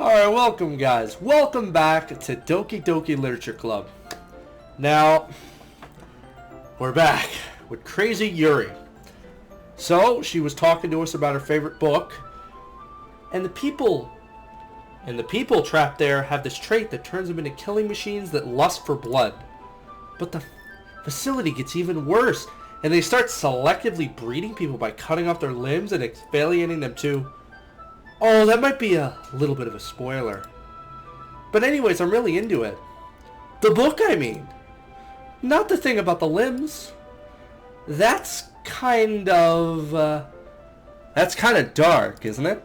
Alright, welcome guys. Welcome back to Doki Doki Literature Club. Now, we're back with Crazy Yuri. So, she was talking to us about her favorite book, and the people trapped there have this trait that turns them into killing machines that lust for blood. But the facility gets even worse, and they start selectively breeding people by cutting off their limbs and exfoliating them too. Oh, that might be a little bit of a spoiler. But anyways, I'm really into it. The book, I mean. Not the thing about the limbs. That's kind of dark, isn't it?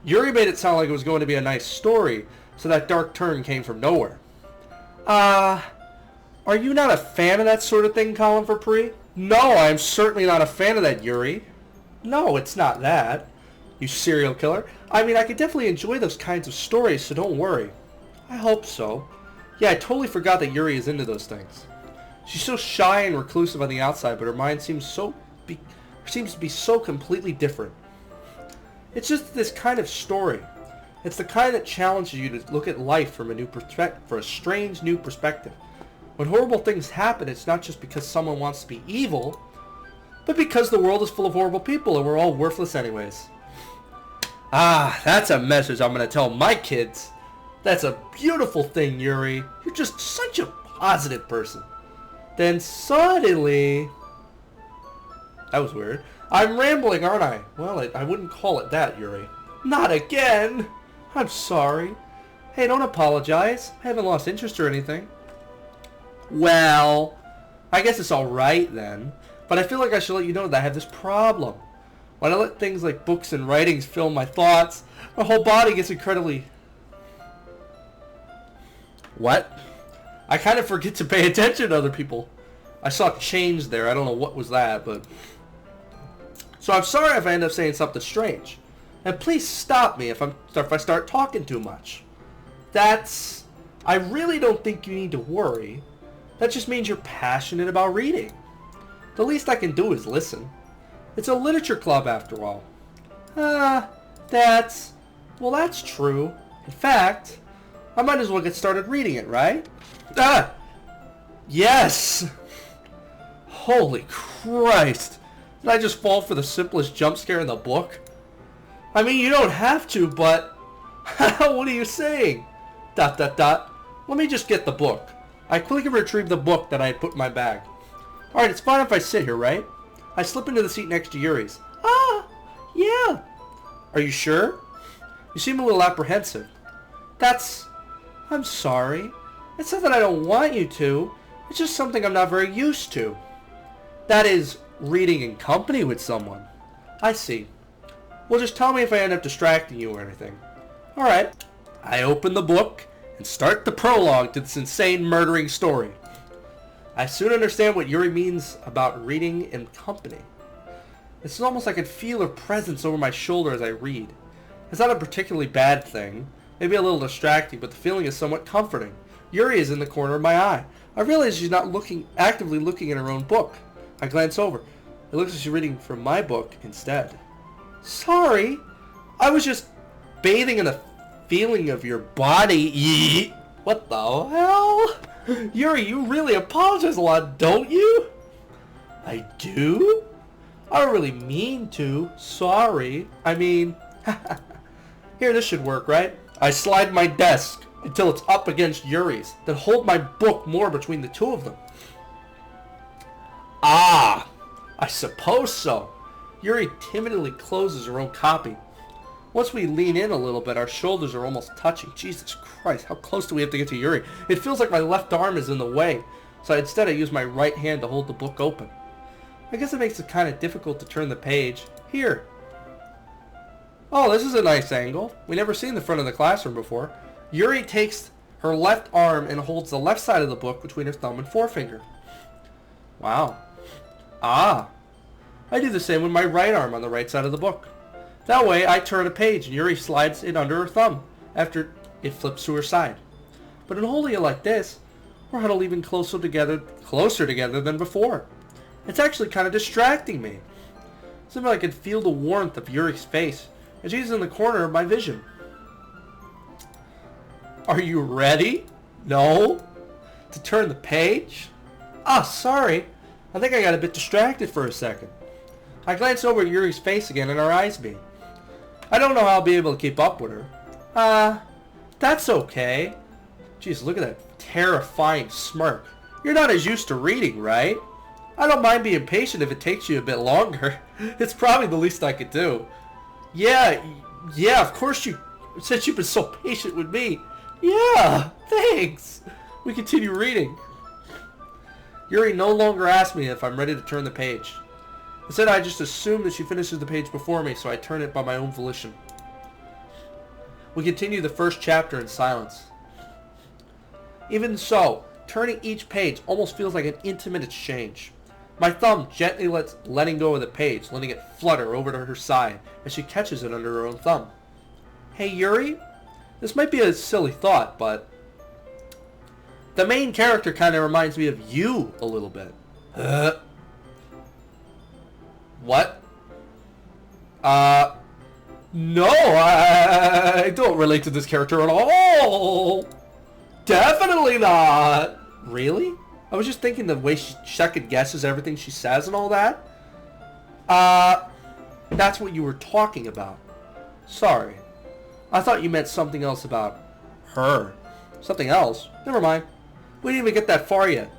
Yuri made it sound like it was going to be a nice story, so that dark turn came from nowhere. Are you not a fan of that sort of thing, Colin for Pre? No, I'm certainly not a fan of that, Yuri. No, it's not that. You serial killer. I mean, I could definitely enjoy those kinds of stories, so don't worry. I hope so. Yeah, I totally forgot that Yuri is into those things. She's so shy and reclusive on the outside, but her mind seems to be so completely different. It's just this kind of story. It's the kind that challenges you to look at life from a new perspective, for a strange new perspective. When horrible things happen, it's not just because someone wants to be evil, but because the world is full of horrible people and we're all worthless anyways. Ah, that's a message I'm going to tell my kids. That's a beautiful thing, Yuri. You're just such a positive person. Then suddenly... That was weird. I'm rambling, aren't I? Well, I wouldn't call it that, Yuri. Not again! I'm sorry. Hey, don't apologize. I haven't lost interest or anything. Well, I guess it's alright then. But I feel like I should let you know that I have this problem. When I let things like books and writings fill my thoughts, my whole body gets incredibly... What? I kind of forget to pay attention to other people. I saw change there. I don't know what was that, but... So I'm sorry if I end up saying something strange. And please stop me if I start talking too much. I really don't think you need to worry. That just means you're passionate about reading. The least I can do is listen. It's a literature club after all. That's true. In fact, I might as well get started reading it, right? Yes! Holy Christ! Did I just fall for the simplest jump scare in the book? I mean, you don't have to, but... What are you saying? ... Let me just get the book. I quickly retrieved the book that I had put in my bag. Alright, it's fine if I sit here, right? I slip into the seat next to Yuri's. Yeah. Are you sure? You seem a little apprehensive. I'm sorry. It's not that I don't want you to. It's just something I'm not very used to. That is, reading in company with someone. I see. Well, just tell me if I end up distracting you or anything. Alright. I open the book and start the prologue to this insane murdering story. I soon understand what Yuri means about reading in company. It's almost like I can feel her presence over my shoulder as I read. It's not a particularly bad thing, maybe a little distracting, but the feeling is somewhat comforting. Yuri is in the corner of my eye. I realize she's not actively looking at her own book. I glance over. It looks like she's reading from my book instead. Sorry, I was just bathing in the feeling of your body. What the hell? Yuri, you really apologize a lot, don't you? I do? I don't really mean to. Sorry. I mean... Here, this should work, right? I slide my desk until it's up against Yuri's, then hold my book more between the two of them. Ah! I suppose so. Yuri timidly closes her own copy. Once we lean in a little bit, our shoulders are almost touching. Jesus Christ, how close do we have to get to Yuri? It feels like my left arm is in the way, so instead I use my right hand to hold the book open. I guess it makes it kind of difficult to turn the page. Here. Oh, this is a nice angle. We never seen the front of the classroom before. Yuri takes her left arm and holds the left side of the book between her thumb and forefinger. Wow. Ah. I do the same with my right arm on the right side of the book. That way, I turn a page and Yuri slides it under her thumb after it flips to her side. But in holding it like this, we're huddled even closer together than before. It's actually kind of distracting me. Somehow I can feel the warmth of Yuri's face, and she's in the corner of my vision. Are you ready? No? To turn the page? Ah, sorry. I think I got a bit distracted for a second. I glanced over at Yuri's face again and her eyes beat. I don't know how I'll be able to keep up with her. That's okay. Jeez, look at that terrifying smirk. You're not as used to reading, right? I don't mind being patient if it takes you a bit longer. It's probably the least I could do. Yeah, of course you... Since you've been so patient with me. Yeah, thanks. We continue reading. Yuri no longer asks me if I'm ready to turn the page. Instead, I just assume that she finishes the page before me, so I turn it by my own volition. We continue the first chapter in silence. Even so, turning each page almost feels like an intimate exchange. My thumb gently letting go of the page, letting it flutter over to her side as she catches it under her own thumb. Hey Yuri, this might be a silly thought, but the main character kind of reminds me of you a little bit. What? No, I don't relate to this character at all. Definitely not. Really? I was just thinking the way she second guesses everything she says and all that. That's what you were talking about. Sorry. I thought you meant something else about her. Something else? Never mind. We didn't even get that far yet.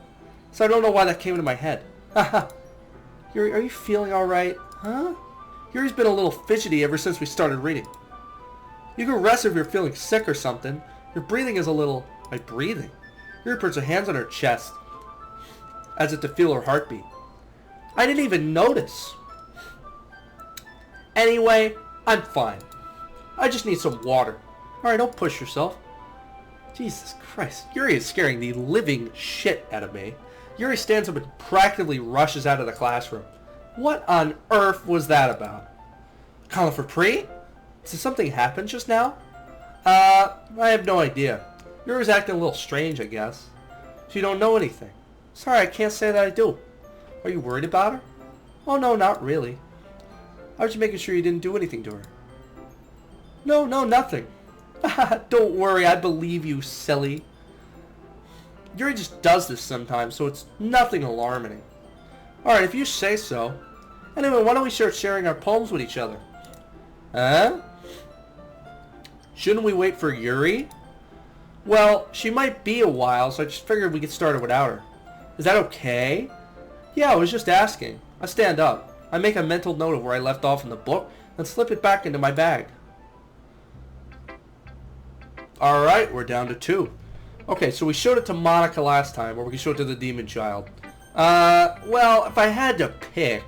So I don't know why that came into my head. Haha. Yuri, are you feeling alright? Huh? Yuri's been a little fidgety ever since we started reading. You can rest if you're feeling sick or something. Your breathing is a little... My breathing? Yuri puts her hands on her chest, as if to feel her heartbeat. I didn't even notice. Anyway, I'm fine. I just need some water. Alright, don't push yourself. Jesus Christ. Yuri is scaring the living shit out of me. Yuri stands up and practically rushes out of the classroom. What on earth was that about? Calling for Pri? Did something happen just now? I have no idea. Yuri's acting a little strange, I guess. She don't know anything. Sorry, I can't say that I do. Are you worried about her? Oh no, not really. I was just making sure you didn't do anything to her. No, nothing. Don't worry, I believe you, silly. Yuri just does this sometimes, so it's nothing alarming. Alright, if you say so. Anyway, why don't we start sharing our poems with each other? Huh? Shouldn't we wait for Yuri? Well, she might be a while, so I just figured we could start it without her. Is that okay? Yeah, I was just asking. I stand up. I make a mental note of where I left off in the book, and slip it back into my bag. Alright, we're down to 2. Okay, so we showed it to Monica last time, or we can show it to the Demon Child. Well, if I had to pick...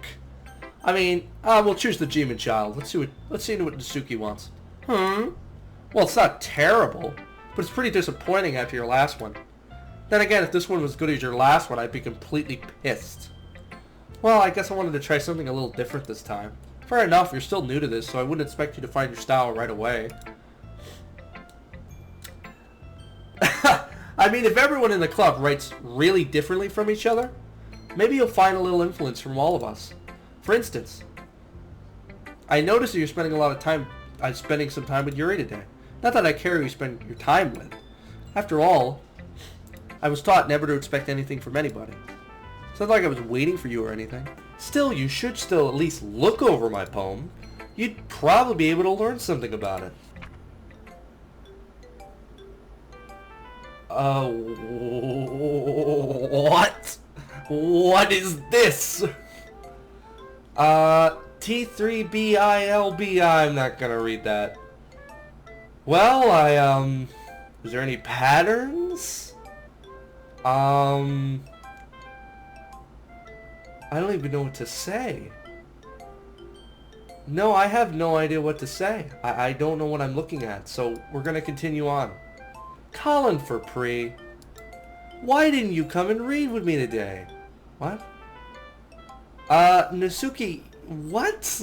I mean, we'll choose the Demon Child. Let's see what Natsuki wants. Well, it's not terrible, but it's pretty disappointing after your last one. Then again, if this one was as good as your last one, I'd be completely pissed. Well, I guess I wanted to try something a little different this time. Fair enough, you're still new to this, so I wouldn't expect you to find your style right away. I mean, if everyone in the club writes really differently from each other, maybe you'll find a little influence from all of us. For instance, I noticed that you're spending a lot of time, spending some time with Yuri today. Not that I care who you spend your time with. After all, I was taught never to expect anything from anybody. It's not like I was waiting for you or anything. Still, you should still at least look over my poem. You'd probably be able to learn something about it. What? What is this? T3BILB, I'm not gonna read that. Well, is there any patterns? I don't even know what to say. No, I have no idea what to say. I don't know what I'm looking at, so we're gonna continue on. Calling for Pri. Why didn't you come and read with me today? What? Natsuki, what?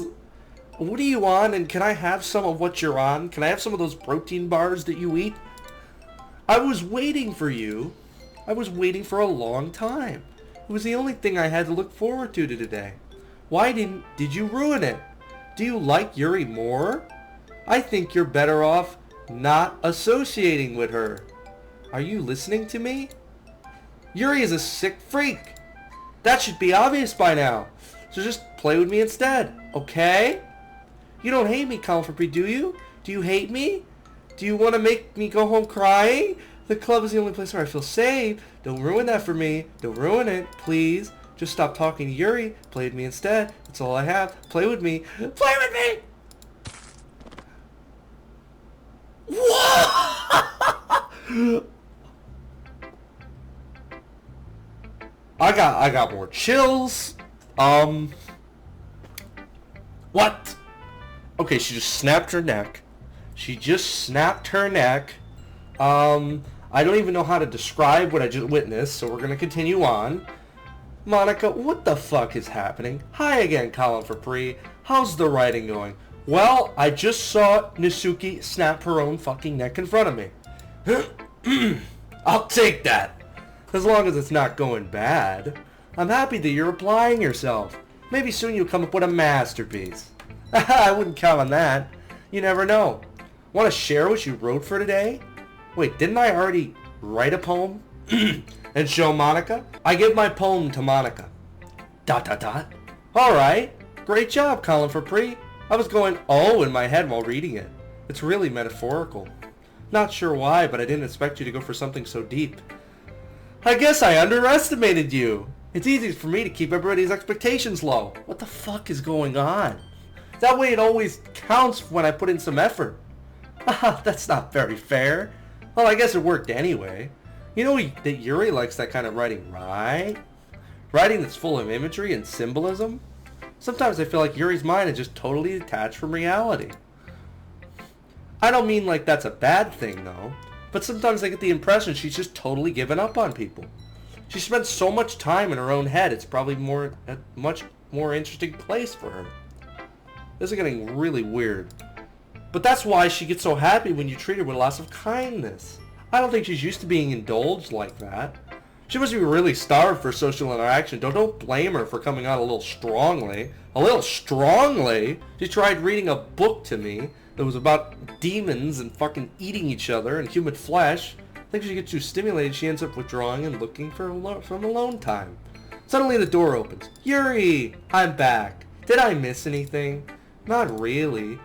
What are you on, and can I have some of what you're on? Can I have some of those protein bars that you eat? I was waiting for you. I was waiting for a long time. It was the only thing I had to look forward to today. Why did you ruin it? Do you like Yuri more? I think you're better off not associating with her. Are you listening to me? Yuri is a sick freak. That should be obvious by now. So just play with me instead, okay? You don't hate me, Comfort, do you? Do you hate me? Do you want to make me go home crying? The club is the only place where I feel safe. Don't ruin that for me. Don't ruin it, please. Just stop talking to Yuri. Play with me instead. That's all I have. Play with me. Play with me! What? I got more chills. What? Okay, she just snapped her neck. She just snapped her neck. I don't even know how to describe what I just witnessed, so we're gonna continue on. Monica, what the fuck is happening? Hi again, Colin for Pre. How's the writing going? Well, I just saw Nisuki snap her own fucking neck in front of me. I'll take that. As long as it's not going bad. I'm happy that you're applying yourself. Maybe soon you'll come up with a masterpiece. I wouldn't count on that. You never know. Want to share what you wrote for today? Wait, didn't I already write a poem? And show Monica? I give my poem to Monica. ... Alright. Great job, Colin for Pre. I was going oh in my head while reading it. It's really metaphorical. Not sure why, but I didn't expect you to go for something so deep. I guess I underestimated you. It's easy for me to keep everybody's expectations low. What the fuck is going on? That way it always counts when I put in some effort. Haha, that's not very fair. Well, I guess it worked anyway. You know that Yuri likes that kind of writing, right? Writing that's full of imagery and symbolism? Sometimes I feel like Yuri's mind is just totally detached from reality. I don't mean like that's a bad thing though, but sometimes I get the impression she's just totally given up on people. She spends so much time in her own head, it's probably a much more interesting place for her. This is getting really weird. But that's why she gets so happy when you treat her with lots of kindness. I don't think she's used to being indulged like that. She must be really starved for social interaction. Don't blame her for coming out a little strongly. A little strongly? She tried reading a book to me that was about demons and fucking eating each other and human flesh. I think she gets too stimulated, she ends up withdrawing and looking for some alone time. Suddenly the door opens. Yuri! I'm back. Did I miss anything? Not really.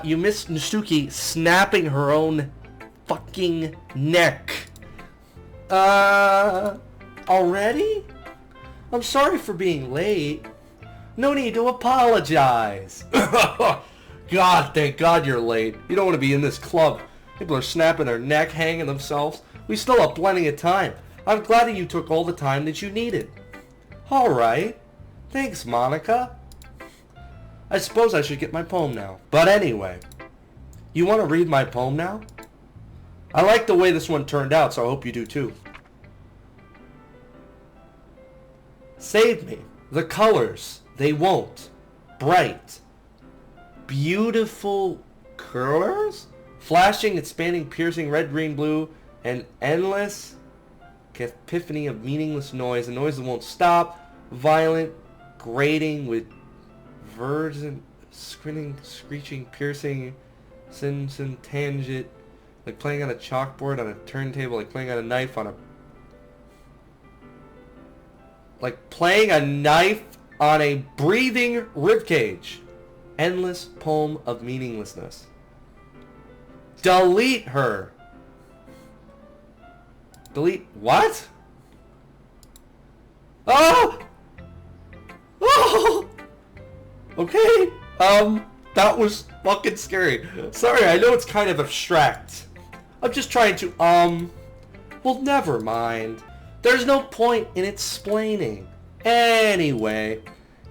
You missed Nisuki snapping her own fucking neck. Already? I'm sorry for being late. No need to apologize. God, thank God you're late. You don't want to be in this club. People are snapping their neck, hanging themselves. We still have plenty of time. I'm glad that you took all the time that you needed. Alright. Thanks, Monica. I suppose I should get my poem now. But anyway, you want to read my poem now? I like the way this one turned out, so I hope you do too. Save me. The colors, they won't. Bright. Beautiful colors? Flashing, expanding, piercing, red, green, blue, and endless epiphany of meaningless noise. A noise that won't stop. Violent, grating with virgin, screeching, piercing, sin, tangent. Like playing on a chalkboard on a turntable, like playing on a knife on a... Like playing a knife on a breathing ribcage. Endless poem of meaninglessness. Delete her. Delete what? Oh! Oh! Okay. That was fucking scary. Sorry, I know it's kind of abstract. I'm just trying to, well, never mind. There's no point in explaining. Anyway,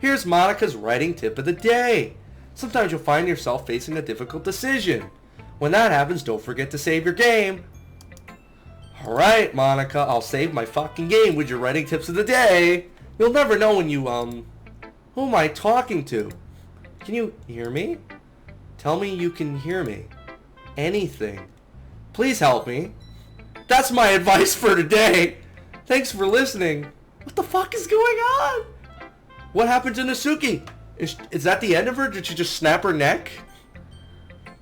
here's Monica's writing tip of the day. Sometimes you'll find yourself facing a difficult decision. When that happens, don't forget to save your game. Alright, Monica, I'll save my fucking game with your writing tips of the day. You'll never know when you, who am I talking to? Can you hear me? Tell me you can hear me. Anything. Please help me. That's my advice for today. Thanks for listening. What the fuck is going on? What happened to Nisuki? Is that the end of her? Did she just snap her neck?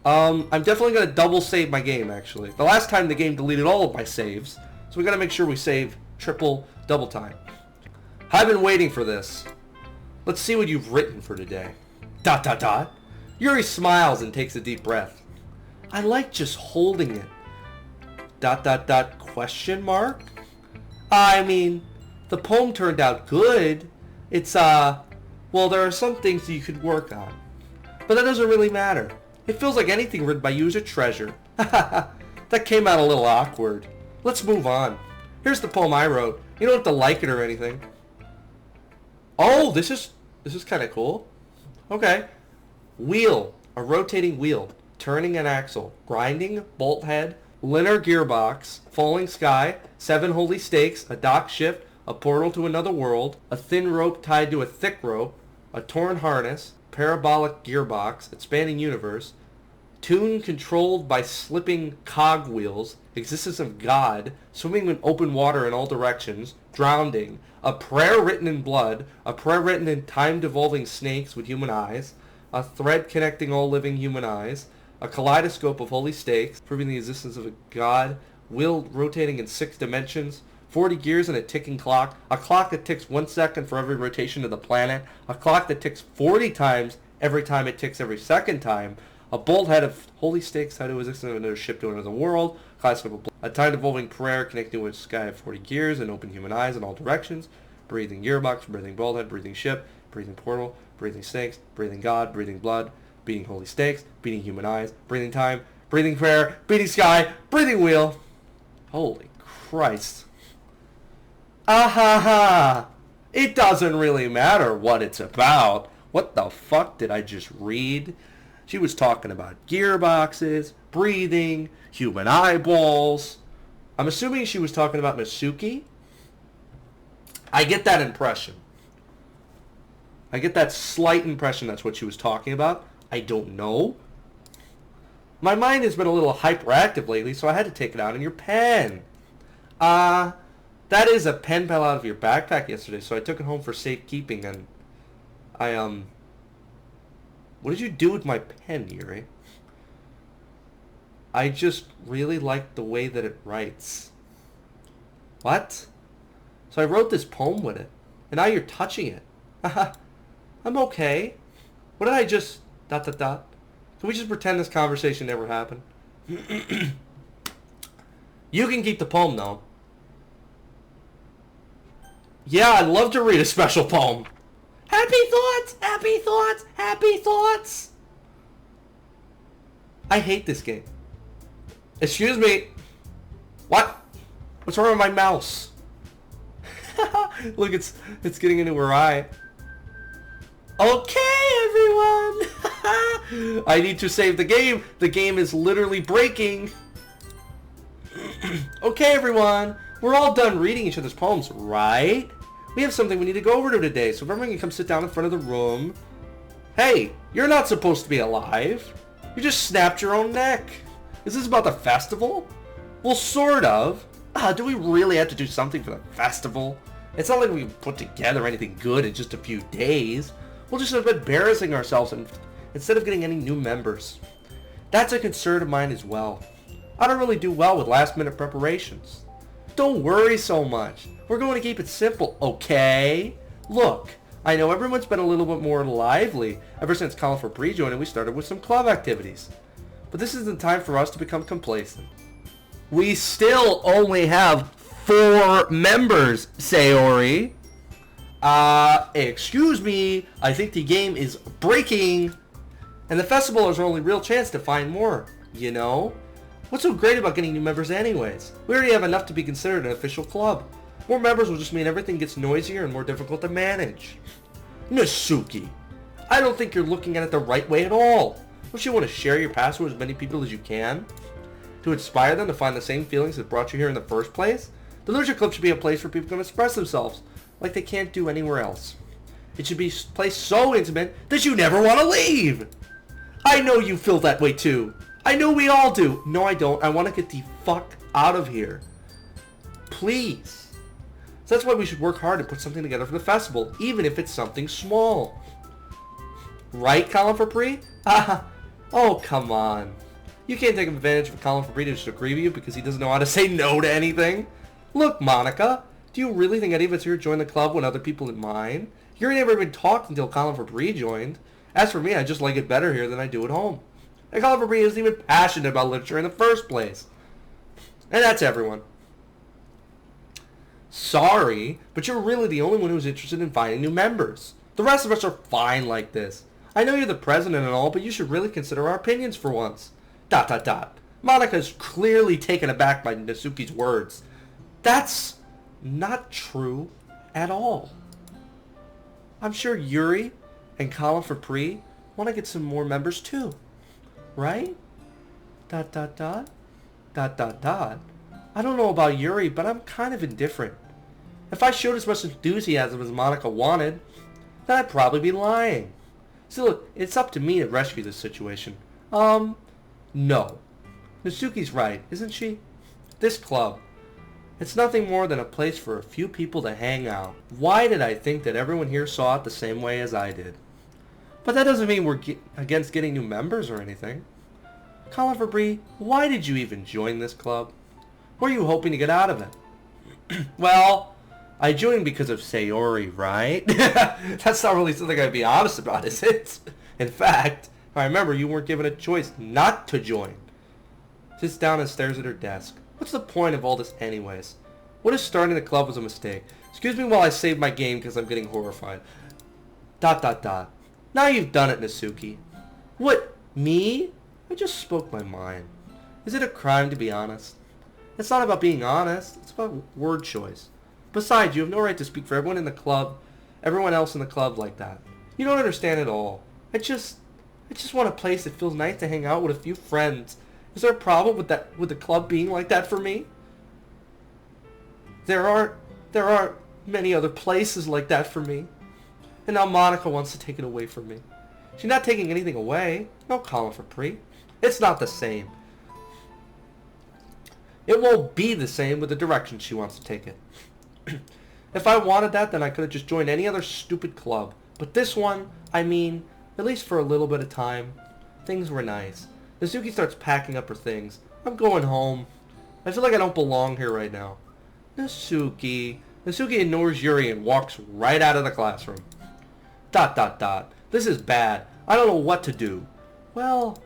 I'm definitely going to double save my game, actually. The last time the game deleted all of my saves, so we got to make sure we save double time. I've been waiting for this. Let's see what you've written for today. ... Yuri smiles and takes a deep breath. I like just holding it. ... Question mark? I mean, the poem turned out good. It's, well, there are some things you could work on. But that doesn't really matter. It feels like anything written by you is a treasure. That came out a little awkward. Let's move on. Here's the poem I wrote. You don't have to like it or anything. Oh, this is kind of cool. Okay. Wheel. A rotating wheel. Turning an axle. Grinding. Bolt head. Linear gearbox. Falling sky. 7 holy stakes. A dock shift. A portal to another world. A thin rope tied to a thick rope. A torn harness. Parabolic gearbox. Expanding universe. Tune controlled by slipping cogwheels. Existence of God. Swimming in open water in all directions. Drowning. A prayer written in blood. A prayer written in time-devolving snakes with human eyes. A thread connecting all living human eyes. A kaleidoscope of holy stakes, proving the existence of a God. Wheel rotating in 6 dimensions. 40 gears and a ticking clock. A clock that ticks 1 second for every rotation of the planet. A clock that ticks 40 times every time it ticks every second time. A bolt head of holy stakes tied to existence of another ship to another world. A time-devolving prayer connecting with a sky of 40 gears and open human eyes in all directions. Breathing gearbox, breathing bolt head, breathing ship, breathing portal, breathing snakes, breathing God, breathing blood, beating holy stakes, beating human eyes, breathing time, breathing prayer, beating sky, breathing wheel. Holy Christ. Ah-ha-ha. It doesn't really matter what it's about. What the fuck did I just read? She was talking about gearboxes, breathing, human eyeballs. I'm assuming she was talking about Masuki. I get that impression. I get that slight impression that's what she was talking about. I don't know. My mind has been a little hyperactive lately, so I had to take it out on your pen. That is a pen fell out of your backpack yesterday, so I took it home for safekeeping, and what did you do with my pen, Yuri? I just really like the way that it writes. What? So I wrote this poem with it, and now you're touching it. I'm okay. What did I just... ... Can we just pretend this conversation never happened? You can keep the poem, though. Yeah, I'd love to read a special poem. Happy thoughts! Happy thoughts! Happy thoughts! I hate this game. Excuse me. What? What's wrong with my mouse? Look, it's getting into her eye. Okay, everyone. I need to save the game. The game is literally breaking. Okay, everyone. We're all done reading each other's poems, right? We have something we need to go over to today, so if everyone can come sit down in front of the room. Hey, you're not supposed to be alive. You just snapped your own neck. Is this about the festival? Well, sort of. Do we really have to do something for the festival? It's not like we can put together anything good in just a few days. We'll just end up embarrassing ourselves instead of getting any new members. That's a concern of mine as well. I don't really do well with last-minute preparations. Don't worry so much. We're going to keep it simple, okay? Look, I know everyone's been a little bit more lively ever since Colin for pre-join and we started with some club activities. But this isn't time for us to become complacent. We still only have 4 members, Sayori. Excuse me, I think the game is breaking. And the festival is our only real chance to find more, you know? What's so great about getting new members anyways? We already have enough to be considered an official club. More members will just mean everything gets noisier and more difficult to manage. Nasuki, I don't think you're looking at it the right way at all. Don't you want to share your past with as many people as you can? To inspire them to find the same feelings that brought you here in the first place? The Literature Club should be a place where people can express themselves like they can't do anywhere else. It should be a place so intimate that you never want to leave. I know you feel that way too. I know we all do. No, I don't. I want to get the fuck out of here. Please. So that's why we should work hard to put something together for the festival, even if it's something small. Right, Colin for Pre? Oh, come on. You can't take advantage of Colin Fabry to just agree with you because he doesn't know how to say no to anything. Look, Monica, do you really think any of us here joined the club when other people didn't mind? You never even talked until Colin Fabry joined. As for me, I just like it better here than I do at home. And Colin Fabry isn't even passionate about literature in the first place. And that's everyone. Sorry, but you're really the only one who's interested in finding new members. The rest of us are fine like this. I know you're the president and all, but you should really consider our opinions for once. ... Monica's clearly taken aback by Natsuki's words. That's not true at all. I'm sure Yuri and Colin Fabry want to get some more members too. Right? ... I don't know about Yuri, but I'm kind of indifferent. If I showed as much enthusiasm as Monica wanted, then I'd probably be lying. See, look, it's up to me to rescue this situation. No. Natsuki's right, isn't she? This club, it's nothing more than a place for a few people to hang out. Why did I think that everyone here saw it the same way as I did? But that doesn't mean we're against getting new members or anything. Colin Fabry, why did you even join this club? What are you hoping to get out of it? Well, I joined because of Sayori, right? That's not really something I'd be honest about, is it? In fact, if I remember, you weren't given a choice not to join. Sits down and stares at her desk. What's the point of all this anyways? What if starting the club was a mistake? Excuse me while I save my game because I'm getting horrified. ... Now you've done it, Natsuki. What? Me? I just spoke my mind. Is it a crime to be honest? It's not about being honest. It's about word choice. Besides, you have no right to speak for everyone in the club, everyone else in the club like that. You don't understand at all. I just want a place that feels nice to hang out with a few friends. Is there a problem with the club being like that for me? There aren't many other places like that for me. And now Monica wants to take it away from me. She's not taking anything away. No Colin Fabry. It's not the same. It won't be the same with the direction she wants to take it. If I wanted that, then I could have just joined any other stupid club. But this one, I mean, at least for a little bit of time, things were nice. Natsuki starts packing up her things. I'm going home. I feel like I don't belong here right now. Natsuki ignores Yuri and walks right out of the classroom. ... This is bad. I don't know what to do. Well,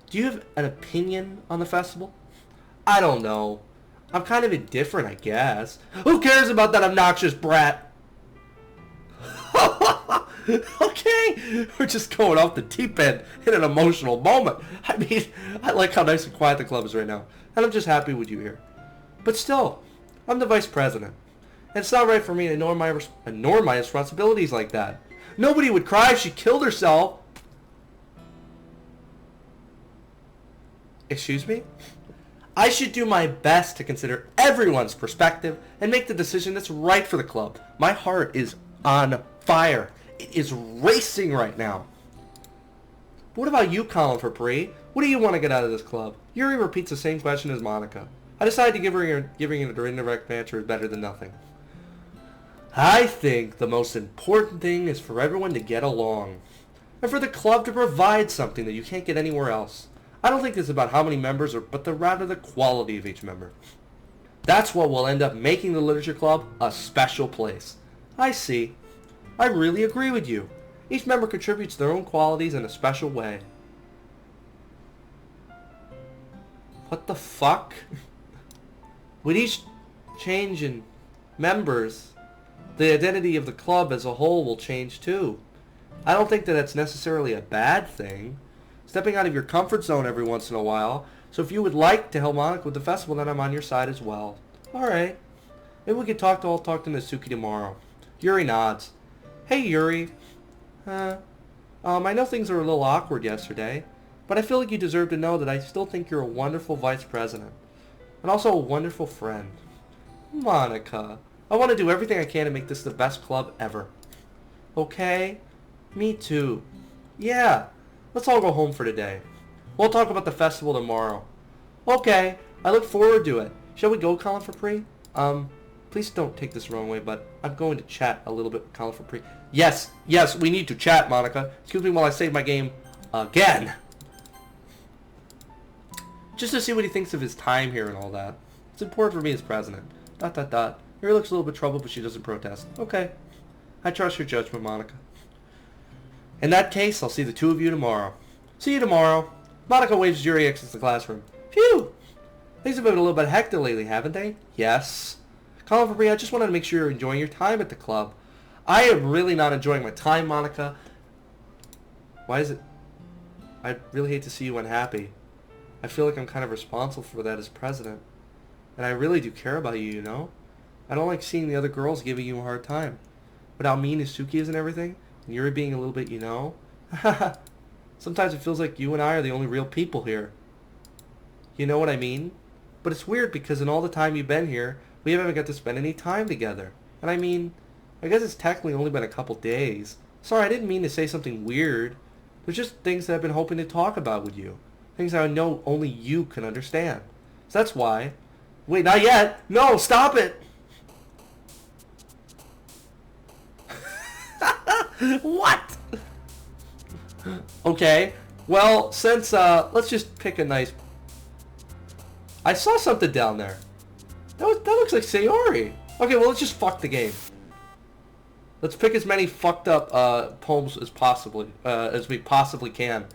do you have an opinion on the festival? I don't know. I'm kind of indifferent, I guess. Who cares about that obnoxious brat? Okay, we're just going off the deep end in an emotional moment. I mean, I like how nice and quiet the club is right now, and I'm just happy with you here. But still, I'm the vice president, and it's not right for me to ignore my responsibilities like that. Nobody would cry if she killed herself. Excuse me? I should do my best to consider everyone's perspective and make the decision that's right for the club. My heart is on fire. It is racing right now. But what about you, Colin Fabry? What do you want to get out of this club? Yuri repeats the same question as Monica. I decided to giving an indirect answer is better than nothing. I think the most important thing is for everyone to get along, and for the club to provide something that you can't get anywhere else. I don't think it's about how many members, but rather the quality of each member. That's what will end up making the Literature Club a special place. I see. I really agree with you. Each member contributes their own qualities in a special way. What the fuck? With each change in members, the identity of the club as a whole will change too. I don't think that that's necessarily a bad thing. Stepping out of your comfort zone every once in a while. So if you would like to help Monica with the festival, then I'm on your side as well. Alright. Maybe we could talk to Natsuki tomorrow. Yuri nods. Hey Yuri. I know things were a little awkward yesterday, but I feel like you deserve to know that I still think you're a wonderful vice president. And also a wonderful friend. Monica. I want to do everything I can to make this the best club ever. Okay? Me too. Yeah. Let's all go home for today. We'll talk about the festival tomorrow. Okay, I look forward to it. Shall we go, Colin Fabry? Please don't take this the wrong way, but I'm going to chat a little bit with Colin Fabry. Yes, we need to chat, Monica. Excuse me while I save my game again. Just to see what he thinks of his time here and all that. It's important for me as president. ... Yuri looks a little bit troubled, but she doesn't protest. Okay. I trust your judgment, Monica. In that case, I'll see the two of you tomorrow. See you tomorrow. Monica waves Yuri exits the classroom. Phew! Things have been a little bit hectic lately, haven't they? Yes. Colin Fabry, I just wanted to make sure you're enjoying your time at the club. I am really not enjoying my time, Monica. Why is it... I really hate to see you unhappy. I feel like I'm kind of responsible for that as president. And I really do care about you, you know? I don't like seeing the other girls giving you a hard time. But how mean Suki is and everything, and you're being a little bit, you know? Sometimes it feels like you and I are the only real people here. You know what I mean? But it's weird because in all the time you've been here, we haven't got to spend any time together. And I mean, I guess it's technically only been a couple days. Sorry, I didn't mean to say something weird. There's just things that I've been hoping to talk about with you. Things that I know only you can understand. So that's why... Wait, not yet! No, stop it! What? Okay. Well, since, let's just pick a nice... I saw something down there. That looks like Sayori. Okay, well, let's just fuck the game. Let's pick as many fucked up, poems as we possibly can.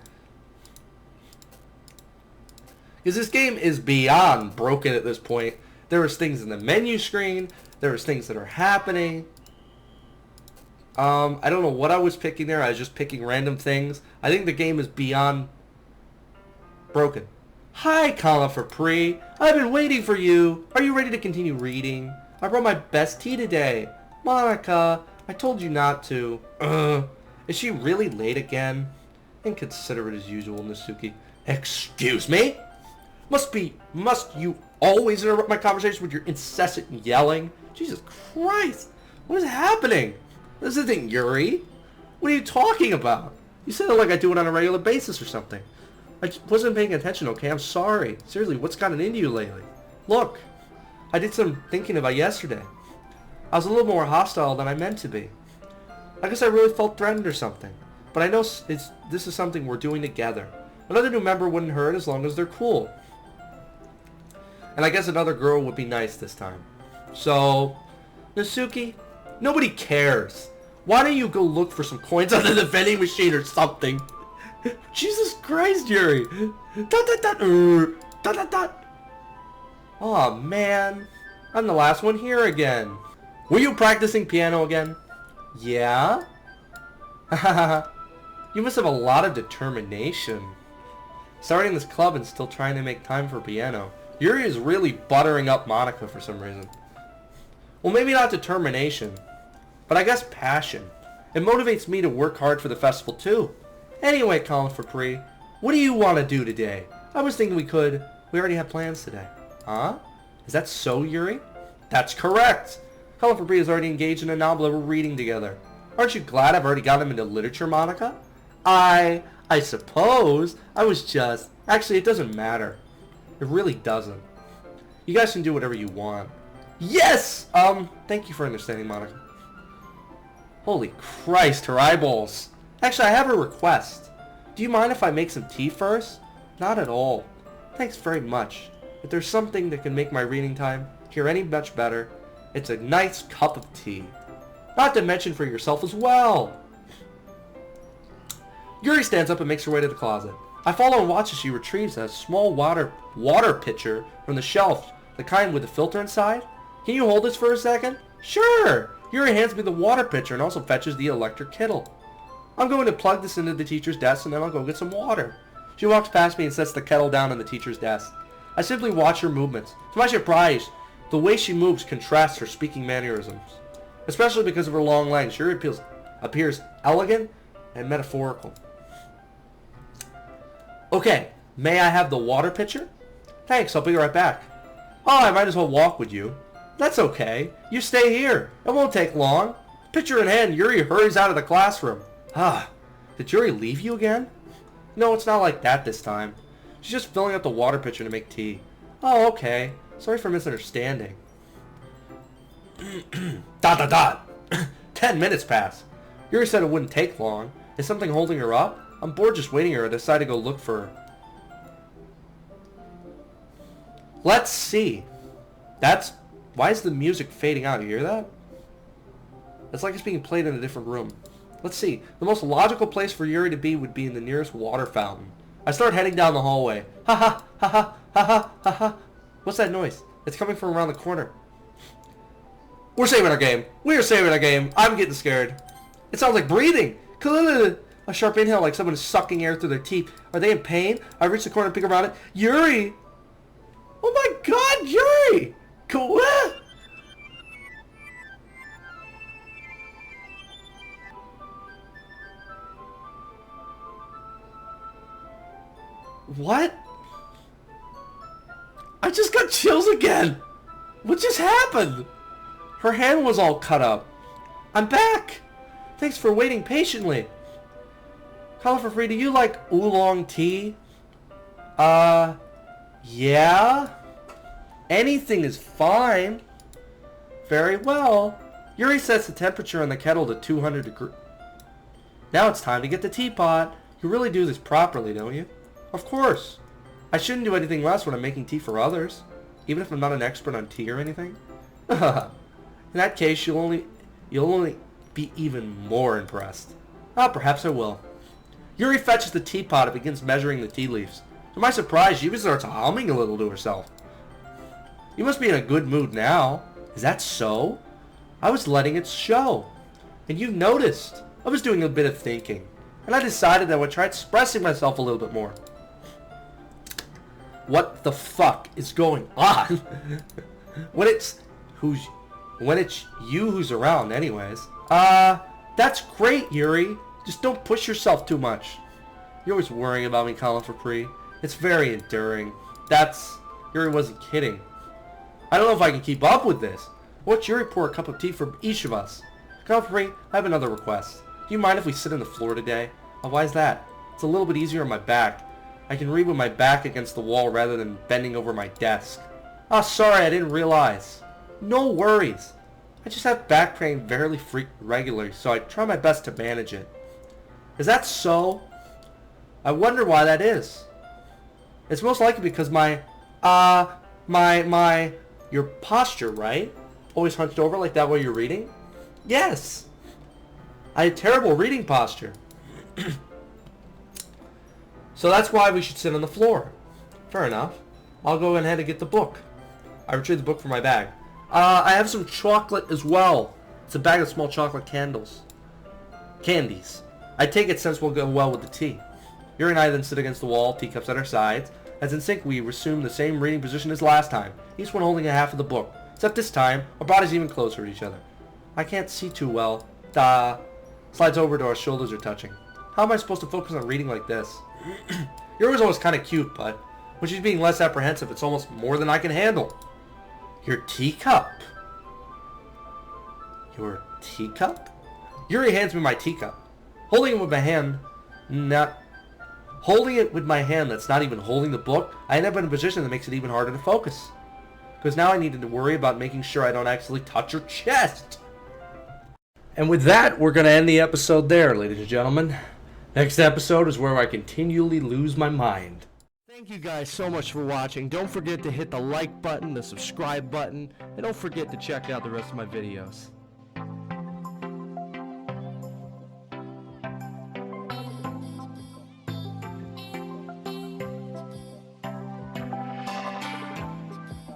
Because this game is beyond broken at this point. There is things in the menu screen. There is things that are happening. I don't know what I was picking there. I was just picking random things. I think the game is beyond broken. Hi, Colin Fabry. I've been waiting for you. Are you ready to continue reading? I brought my best tea today. Monica, I told you not to. Is she really late again? Inconsiderate as usual, Nasuki. Excuse me? Must you always interrupt my conversation with your incessant yelling? Jesus Christ. What is happening? This isn't Yuri. What are you talking about? You said it like I do it on a regular basis or something. I just wasn't paying attention, okay? I'm sorry. Seriously, what's gotten into you lately? Look, I did some thinking about yesterday. I was a little more hostile than I meant to be. I guess I really felt threatened or something. But I know this is something we're doing together. Another new member wouldn't hurt as long as they're cool. And I guess another girl would be nice this time. So, Nasuki, nobody cares. Why don't you go look for some coins under the vending machine or something? Jesus Christ, Yuri. Oh man, I'm the last one here again. Were you practicing piano again? Yeah? You must have a lot of determination. Starting this club and still trying to make time for piano. Yuri is really buttering up Monica for some reason. Well, maybe not determination, but I guess passion. It motivates me to work hard for the festival too. Anyway, Colin Fabry, what do you want to do today? I was thinking we already have plans today. Huh? Is that so, Yuri? That's correct. Colin Fabry is already engaged in a novel that we're reading together. Aren't you glad I've already got him into literature, Monica? I suppose. I was just... Actually, it doesn't matter. It really doesn't. You guys can do whatever you want. Yes! Thank you for understanding, Monica. Holy Christ, her eyeballs. Actually, I have a request. Do you mind if I make some tea first? Not at all. Thanks very much. If there's something that can make my reading time here any much better, it's a nice cup of tea. Not to mention for yourself as well. Yuri stands up and makes her way to the closet. I follow and watch as she retrieves a small water pitcher from the shelf, the kind with the filter inside. Can you hold this for a second? Sure! Yuri hands me the water pitcher and also fetches the electric kettle. I'm going to plug this into the teacher's desk and then I'll go get some water. She walks past me and sets the kettle down on the teacher's desk. I simply watch her movements. To my surprise, the way she moves contrasts her speaking mannerisms. Especially because of her long legs, Yuri appears elegant and metaphorical. Okay, may I have the water pitcher? Thanks, I'll be right back. Oh, I might as well walk with you. That's okay. You stay here. It won't take long. Pitcher in hand, Yuri hurries out of the classroom. Did Yuri leave you again? No, it's not like that this time. She's just filling up the water pitcher to make tea. Oh, okay. Sorry for misunderstanding. ... 10 minutes pass. Yuri said it wouldn't take long. Is something holding her up? I'm bored just waiting here. I decided to go look for her. Let's see. Why is the music fading out? You hear that? It's like it's being played in a different room. Let's see. The most logical place for Yuri to be would be in the nearest water fountain. I start heading down the hallway. Ha ha ha ha ha ha ha ha. What's that noise? It's coming from around the corner. We're saving our game. We are saving our game. I'm getting scared. It sounds like breathing. A sharp inhale like someone is sucking air through their teeth. Are they in pain? I reach the corner and peek around it. Yuri! Oh my god, Yuri! Cool. What? I just got chills again. What just happened? Her hand was all cut up. I'm back. Thanks for waiting patiently. Call for free. Do you like oolong tea? Yeah. Anything is fine. Very well. Yuri sets the temperature on the kettle to 200 degrees. Now it's time to get the teapot. You really do this properly, don't you? Of course. I shouldn't do anything less when I'm making tea for others, even if I'm not an expert on tea or anything. In that case, you'll only be even more impressed. Perhaps I will. Yuri fetches the teapot and begins measuring the tea leaves. To my surprise, she even starts humming a little to herself. You must be in a good mood now. Is that so? I was letting it show. And you noticed. I was doing a bit of thinking. And I decided I would try expressing myself a little bit more. What the fuck is going on? When it's you who's around anyways. That's great, Yuri. Just don't push yourself too much. You're always worrying about me, Colin Free. It's very enduring. Yuri wasn't kidding. I don't know if I can keep up with this. Watch Yuri pour a cup of tea for each of us. Colin Free, I have another request. Do you mind if we sit on the floor today? Why is that? It's a little bit easier on my back. I can read with my back against the wall rather than bending over my desk. Sorry, I didn't realize. No worries. I just have back pain fairly regularly, so I try my best to manage it. Is that so? I wonder why that is. It's most likely because your posture, right? Always hunched over like that while you're reading? Yes. I had terrible reading posture. So that's why we should sit on the floor. Fair enough. I'll go ahead and get the book. I retrieve the book from my bag. I have some chocolate as well. It's a bag of small chocolate candies. I take it since we'll go well with the tea. Yuri and I then sit against the wall, teacups at our sides. As in sync, we resume the same reading position as last time, each one holding a half of the book. Except this time, our bodies even closer to each other. I can't see too well. Slides over to our shoulders are touching. How am I supposed to focus on reading like this? Yuri was always kind of cute, but when she's being less apprehensive, it's almost more than I can handle. Your teacup. Your teacup? Yuri hands me my teacup. Holding it with my hand that's not even holding the book, I end up in a position that makes it even harder to focus. Because now I need to worry about making sure I don't accidentally touch her chest. And with that, we're going to end the episode there, ladies and gentlemen. Next episode is where I continually lose my mind. Thank you guys so much for watching. Don't forget to hit the like button, the subscribe button, and don't forget to check out the rest of my videos.